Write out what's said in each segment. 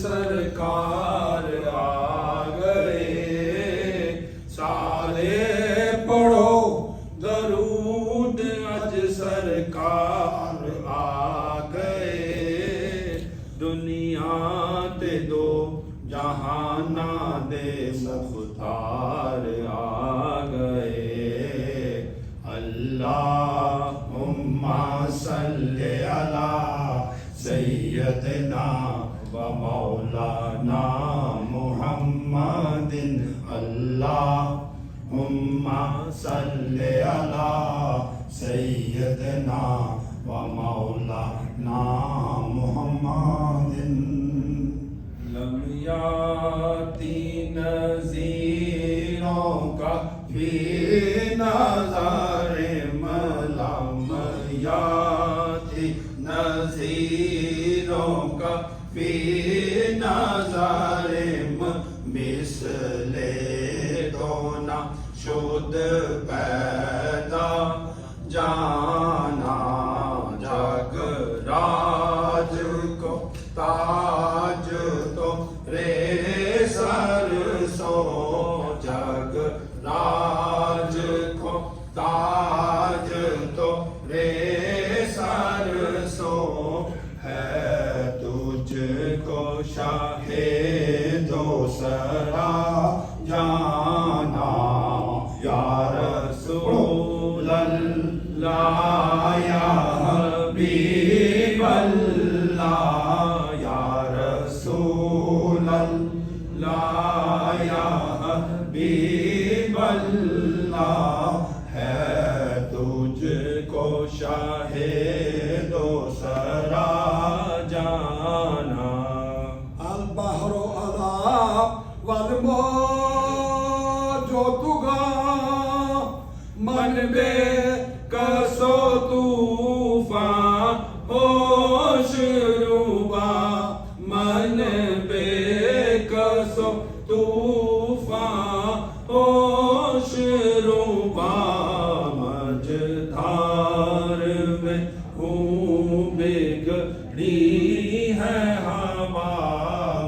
سرکار آ گئے، سارے پڑھو درود اج سرکار آ گئے، دنیا تے دو جہاناں دے مختار آ گئے، اللہم صلی علی سیدنا و مولانا محمد، اللہم صلی علی سیدنا و مولانا محمد، لم یاتی نذیروں کا فی نظر ملام، یاتی نذیروں کا فی نظر مثل تو نہ شد پیدا، جانا جگ راج کو تاج تو رے سر سو، جگ راج کو تاج تو رے سر سو، ہے تجھ کو شاہ دو سرا جانا، یا رسول اللہ یا حبیب اللہ، یا رسول اللہ یا حبیب اللہ، ہے تجھ کو شاہ دو سرا جانا، البحر علا والموج طغیٰ، من بے کس و طوفان ہوش روبا، من بے کس و طوفان ہوش روبا، مجدھار میں ہوں بگڑی ہے ہوا،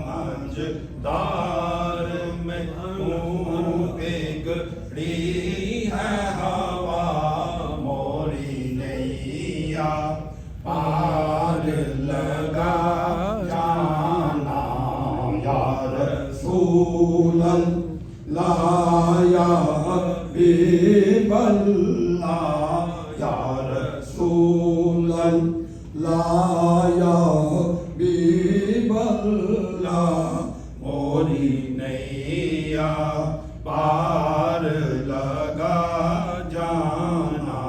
مجدھار میں ہوں بگڑی ہے ہوا، موری نیا پار لگا جانا، یا رسول اللہ یا حبیب اللہ، یا رسول اللہ یا حبیب اللہ، موری نیا پار لگا جانا،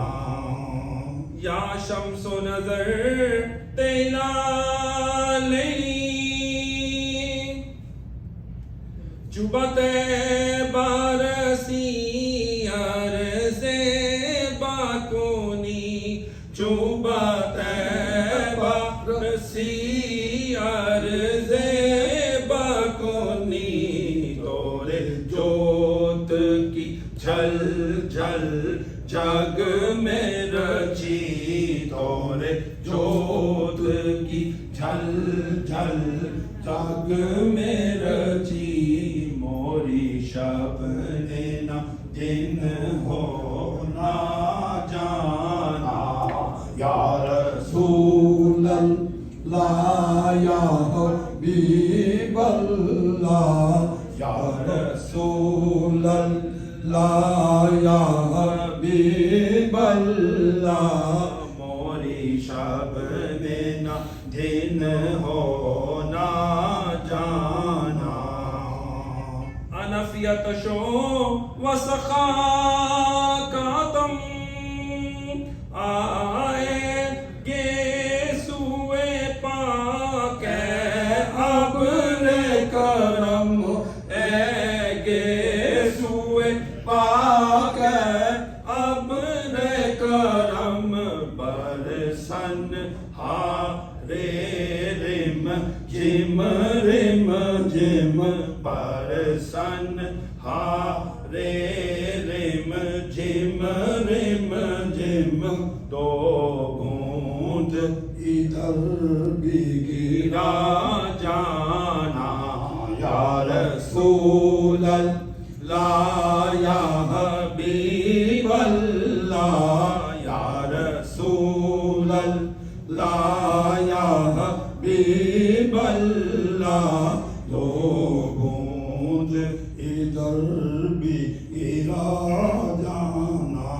یا شمس و نظر تیلا لئی، جبت بارسی عرض باکونی، جبت بارسی عرض باکونی، تورے جوت کی جھل جھل جگ میں رچی، تورے جوت کی جھل جھل جگ میں رچی، موری شب نے نہ دن ہونا جانا، یا رسول اللہ یا حبیب اللہ، یا رسول اللہ یا حبیب اللہ، موری شب میں نہ دن ہونا جانا، انفیت شو وسخا کا تم آئے گے سوئے پاک ابر کرم، اے گے سوئے پاک ابر کرم، برسن ہارے رم جم رم جم، برسن ہارے رم جم رم جم، دو بوند ادھر بھی گرا جانا، رسول اللہ یا حبیب اللہ یا رسول اللہ یا حبیب اللہ دو بوند ادھر بھی گرا جانا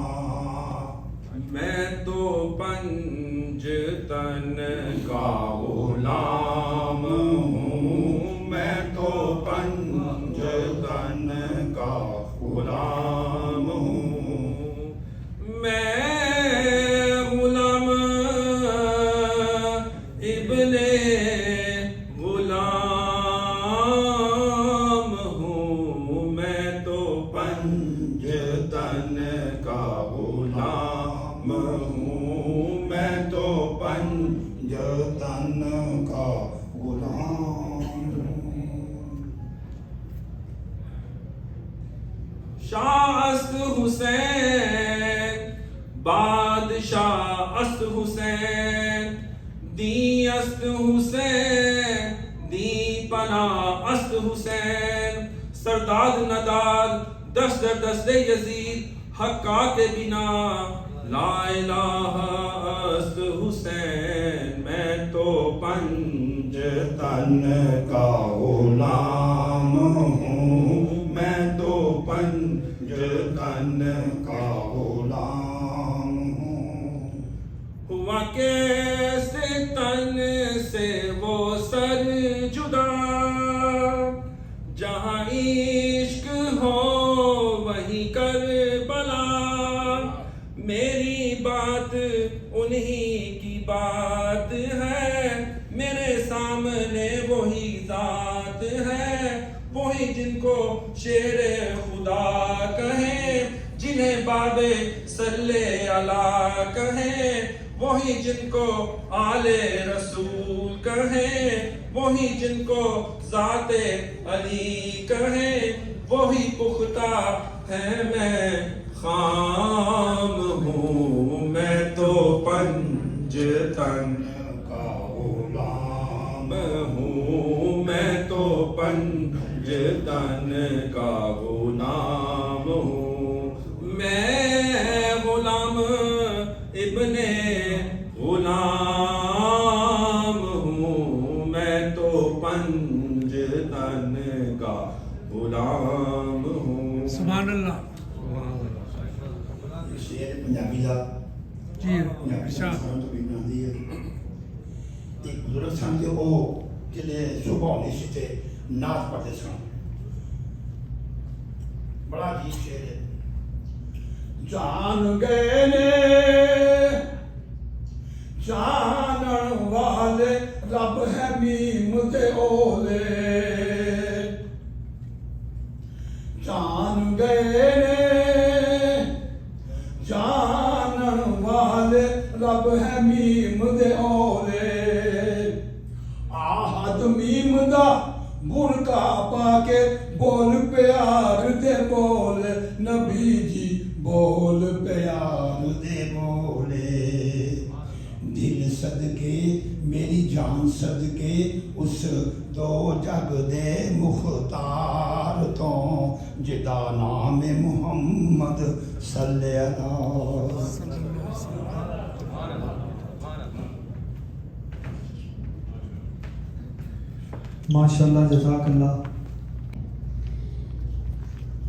میں تو پنج تن کا غلام ہوں میں تو پنج تن کا غلام ہوں میں غلام ابن غلام ہوں میں تو پنج تن کا غلام ہوں میں تو پنج تن کا غلام شاہ است حسین بادشاہ است حسین دی است حسین دی پناہ است حسین سرداد نداد دست در دست یزید حقا کے بنا لا الہ است حسین میں تو پنج تن کا غلام ہوں میں تو پنج تن کا غلام ہوں ہوا کیسے تن سے وہ سر جدا جہاں عشق ہو وہی کربلا میری بات انہی کی بات ہے میرے سامنے وہی ذات ہے وہی جن کو شیر خدا کہیں جنہیں باب صلی اللہ کہیں وہی جن کو آل رسول کہیں وہی جن کو ذات علی کہیں وہی پختہ ہے میں خام ہوں میں تو پنج تن کا غلام ہوں میں تو پنج تن کا غلام ہوں میں غلام ابن غلام ہوں میں تو پنج تن کا غلام ہوں سبحان اللہ شعر پنجابی دا جی ارشاد تو بھی بناندی ہے ایک بزرگ سن کے وہ جلے صبح ہوندی سی تے نعت پڑھتے سن بڑا عجیب شعر ہے جان گئے نے جانن والے رب ہے میم تے اولے جان گئے نے جانن والے رب ہے میم دے اولے آہد میم دا برکا پا کے بول پیار دے بول نبی جی بول پیار دے بولے دل صدقے میری جان صدقے اس دو جگ دے مختار تو جدا نام محمد صلی اللہ ماشاءاللہ جزاک اللہ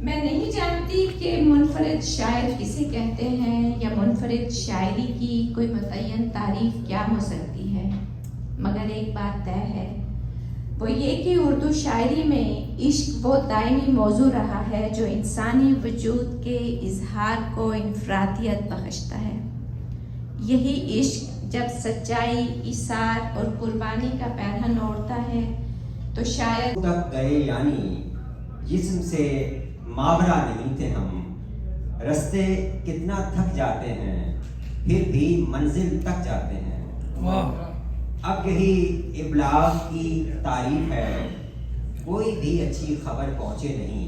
میں نہیں جانتی کہ منفرد شاعر کسے کہتے ہیں یا منفرد شاعری کی کوئی متعین تعریف کیا ہو سکتی ہے، مگر ایک بات طے ہے، وہ یہ کہ اردو شاعری میں عشق وہ دائمی موضوع رہا ہے جو انسانی وجود کے اظہار کو انفرادیت بخشتا ہے۔ یہی عشق جب سچائی، ایثار اور قربانی کا پیرہن اوڑھتا ہے تو شاید تک گئے یعنی جسم سے ماورا نہیں تھے ہم، رستے کتنا تھک جاتے ہیں پھر بھی منزل تک جاتے ہیں۔ واہ اب یہی ابلاغ کی تعریف ہے، کوئی بھی اچھی خبر پہنچے نہیں۔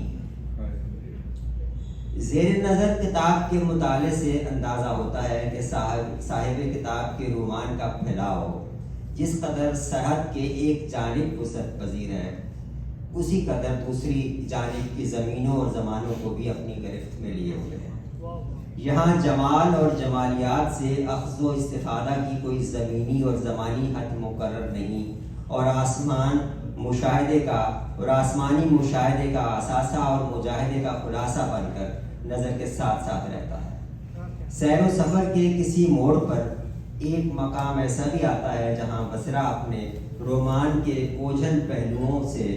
زیر نظر کتاب کے مطالعے سے اندازہ ہوتا ہے کہ صاحب کتاب کے رومان کا پھیلاؤ جس قدر صحت کے ایک جانب وسعت پذیر ہے، اسی قدر دوسری جانب کی زمینوں اور زمانوں کو بھی اپنی گرفت میں لیے ہوئے ہیں۔ یہاں جمال اور جمالیات سے اخذ و استفادہ کی کوئی زمینی اور زمانی حد مقرر نہیں، اور آسمانی مشاہدے کا اثاثہ اور مجاہدے کا خلاصہ بن کر نظر کے ساتھ ساتھ رہتا ہے۔ سیر و سفر کے کسی موڑ پر ایک مقام ایسا بھی آتا ہے جہاں بصرہ اپنے رومان کے اوجھل پہلوؤں سے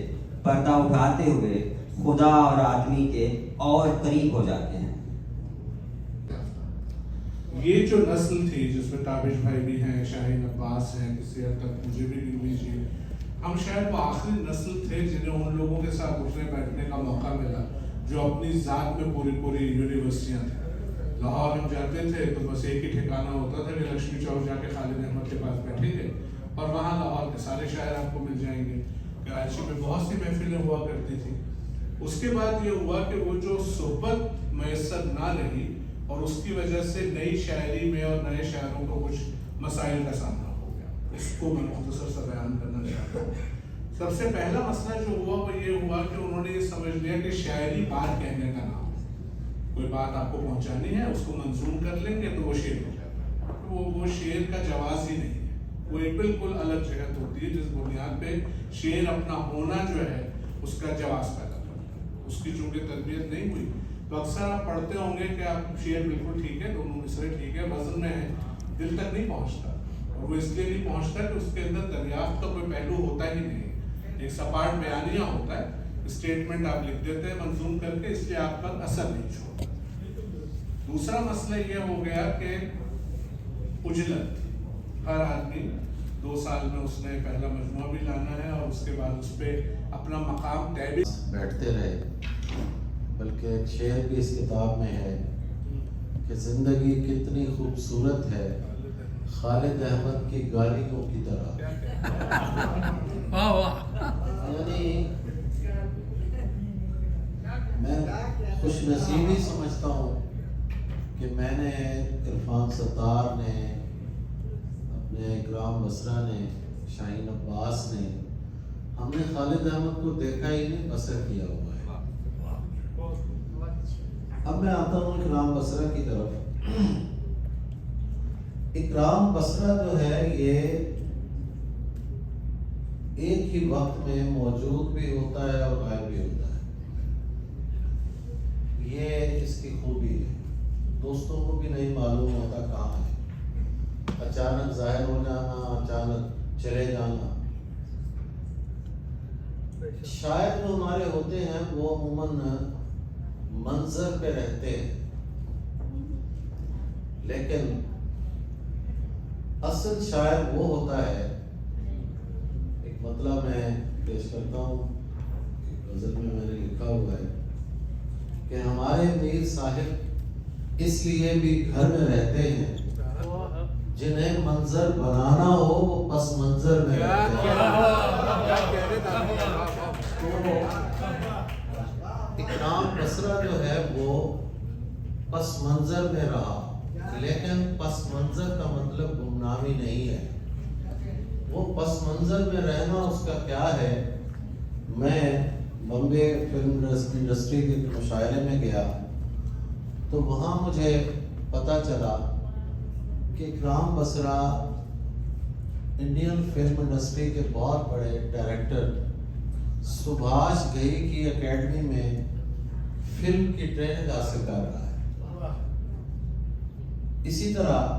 پردہ اٹھاتے ہوئے خدا اور آدمی کے اور قریب ہو جاتے ہیں۔ یہ جو نسل تھی جس میں تابش بھائی بھی ہیں، شاہین عباس ہیں، کسی حد تک مجھے بھی گن لیجیے، ہم شاید وہ آخری نسل تھے جنہیں ان لوگوں کے ساتھ اٹھنے بیٹھنے کا موقع ملا جو اپنی ذات میں پوری یونیورسٹیاں تھیں۔ لاہور ہم جاتے تھے تو بس ایک ہی ٹھکانہ ہوتا تھا کہ لکشمی چوک جا کے خالد احمد کے پاس بیٹھیں گے اور وہاں لاہور کے سارے شاعر آپ کو مل جائیں گے۔ کراچی میں بہت سی محفلیں ہوا کرتی تھی۔ اس کے بعد یہ ہوا کہ وہ جو صحبت میسر نہ رہی اور اس کی وجہ سے نئی شاعری میں اور نئے شاعروں کو کچھ مسائل کا سامنا ہو گیا۔ اس کو میں مختصر سا بیان کرنا چاہتا ہوں۔ سب سے پہلا مسئلہ جو ہوا وہ یہ ہوا کہ انہوں نے یہ سمجھ لیا کہ شاعری بات کہنے کا نام ہے، کوئی بات آپ کو پہنچانی ہے، اس کو منظوم کر لیں گے تو وہ شعر ہو جاتا ہے۔ وہ شعر کا جواز ہی نہیں ہے، وہ ایک بالکل الگ جہت ہوتی ہے جس بنیاد پہ شعر اپنا ہونا جو ہے اس کا جواز پیدا کرتا ہے۔ اس کی چونکہ تربیت نہیں ہوئی تو اکثر آپ پڑھتے ہوں گے کہ آپ شعر بالکل ٹھیک ہے، دونوں مصرے ٹھیک ہے، وزن میں ہے، دل تک نہیں پہنچتا، اور وہ اس لیے نہیں پہنچتا کہ اس کے اندر دریافت کا کوئی پہلو ہوتا ہی نہیں، ایک سپاٹ بیانیہ ہوتا ہے، اسٹیٹمنٹ آپ لکھ دیتے ہیں منظوم کر کے، اس لیے آپ پر اثر نہیں چھوڑتا۔ دوسرا مسئلہ یہ ہو گیا کہ اجلت، ہر آدمی 2 سال میں اس نے پہلا مجموعہ بھی لانا ہے اور اس کے بعد اس پہ اپنا مقام طے بھی بیٹھتے رہے، بلکہ ایک شعر بھی اس کتاب میں ہے کہ زندگی کتنی خوبصورت ہے خالد احمد کی گالیوں کی طرح۔ واہ واہ۔ یعنی میں خوش نصیبی سمجھتا ہوں کہ میں نے، عرفان ستار نے، اپنے اکرام بصرہ نے، شاہین عباس نے، ہم نے خالد احمد کو دیکھا ہی نہیں، بصر کیا ہوا ہے۔ اب میں آتا ہوں اکرام بصرہ کی طرف۔ اکرام بصرہ جو ہے یہ ایک ہی وقت میں موجود بھی ہوتا ہے اور غائب بھی ہوتا ہے، یہ اس کی خوبی ہے۔ دوستوں کو بھی نہیں معلوم ہوتا کہاں ہے، اچانک ظاہر ہو جانا، اچانک چلے جانا۔ شاعر جو ہمارے ہوتے ہیں وہ عموماً منظر پہ رہتے ہیں، لیکن اصل شاعر وہ ہوتا ہے، ایک مطلب میں پیش کرتا ہوں، ایک غزل میں نے لکھا ہوا ہے کہ ہمارے میر صاحب اس لیے بھی گھر میں رہتے ہیں جنہیں منظر بنانا ہو وہ پس منظر میں رہتے ہیں۔ اکرام بصرہ جو ہے وہ پس منظر میں رہا، لیکن پس منظر کا مطلب گمنامی نہیں ہے، وہ پس منظر میں رہنا اس کا کیا ہے۔ میں بمبے فلم انڈسٹری کے مشاعرے میں گیا تو وہاں مجھے پتہ چلا کہ اکرام بصرہ انڈین فلم انڈسٹری کے بہت بڑے ڈائریکٹر سبھاش گھئی کی اکیڈمی میں فلم کی ٹریننگ حاصل کر رہا ہے۔ اسی طرح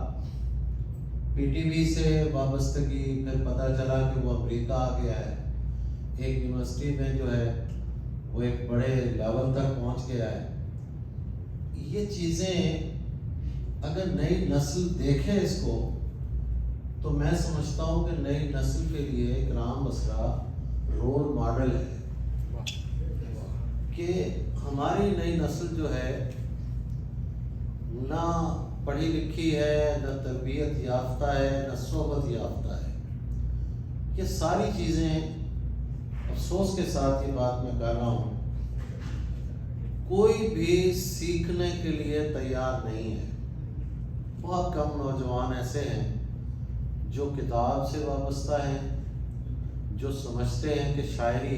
پی ٹی وی سے وابستگی، پھر پتہ چلا کہ وہ امریکہ آ گیا ہے، ایک یونیورسٹی میں جو ہے وہ ایک بڑے لیول تک پہنچ گیا ہے۔ یہ چیزیں اگر نئی نسل دیکھے اس کو تو میں سمجھتا ہوں کہ نئی نسل کے لیے اکرام بصرہ رول ماڈل ہے کہ ہماری نئی نسل جو ہے نہ پڑھی لکھی ہے، نہ تربیت یافتہ ہے، نہ صحبت یافتہ ہے۔ یہ ساری چیزیں، افسوس کے ساتھ یہ بات میں کہہ رہا ہوں، کوئی بھی سیکھنے کے لیے تیار نہیں ہے۔ بہت کم نوجوان ایسے ہیں جو کتاب سے وابستہ ہیں، جو سمجھتے ہیں کہ شاعری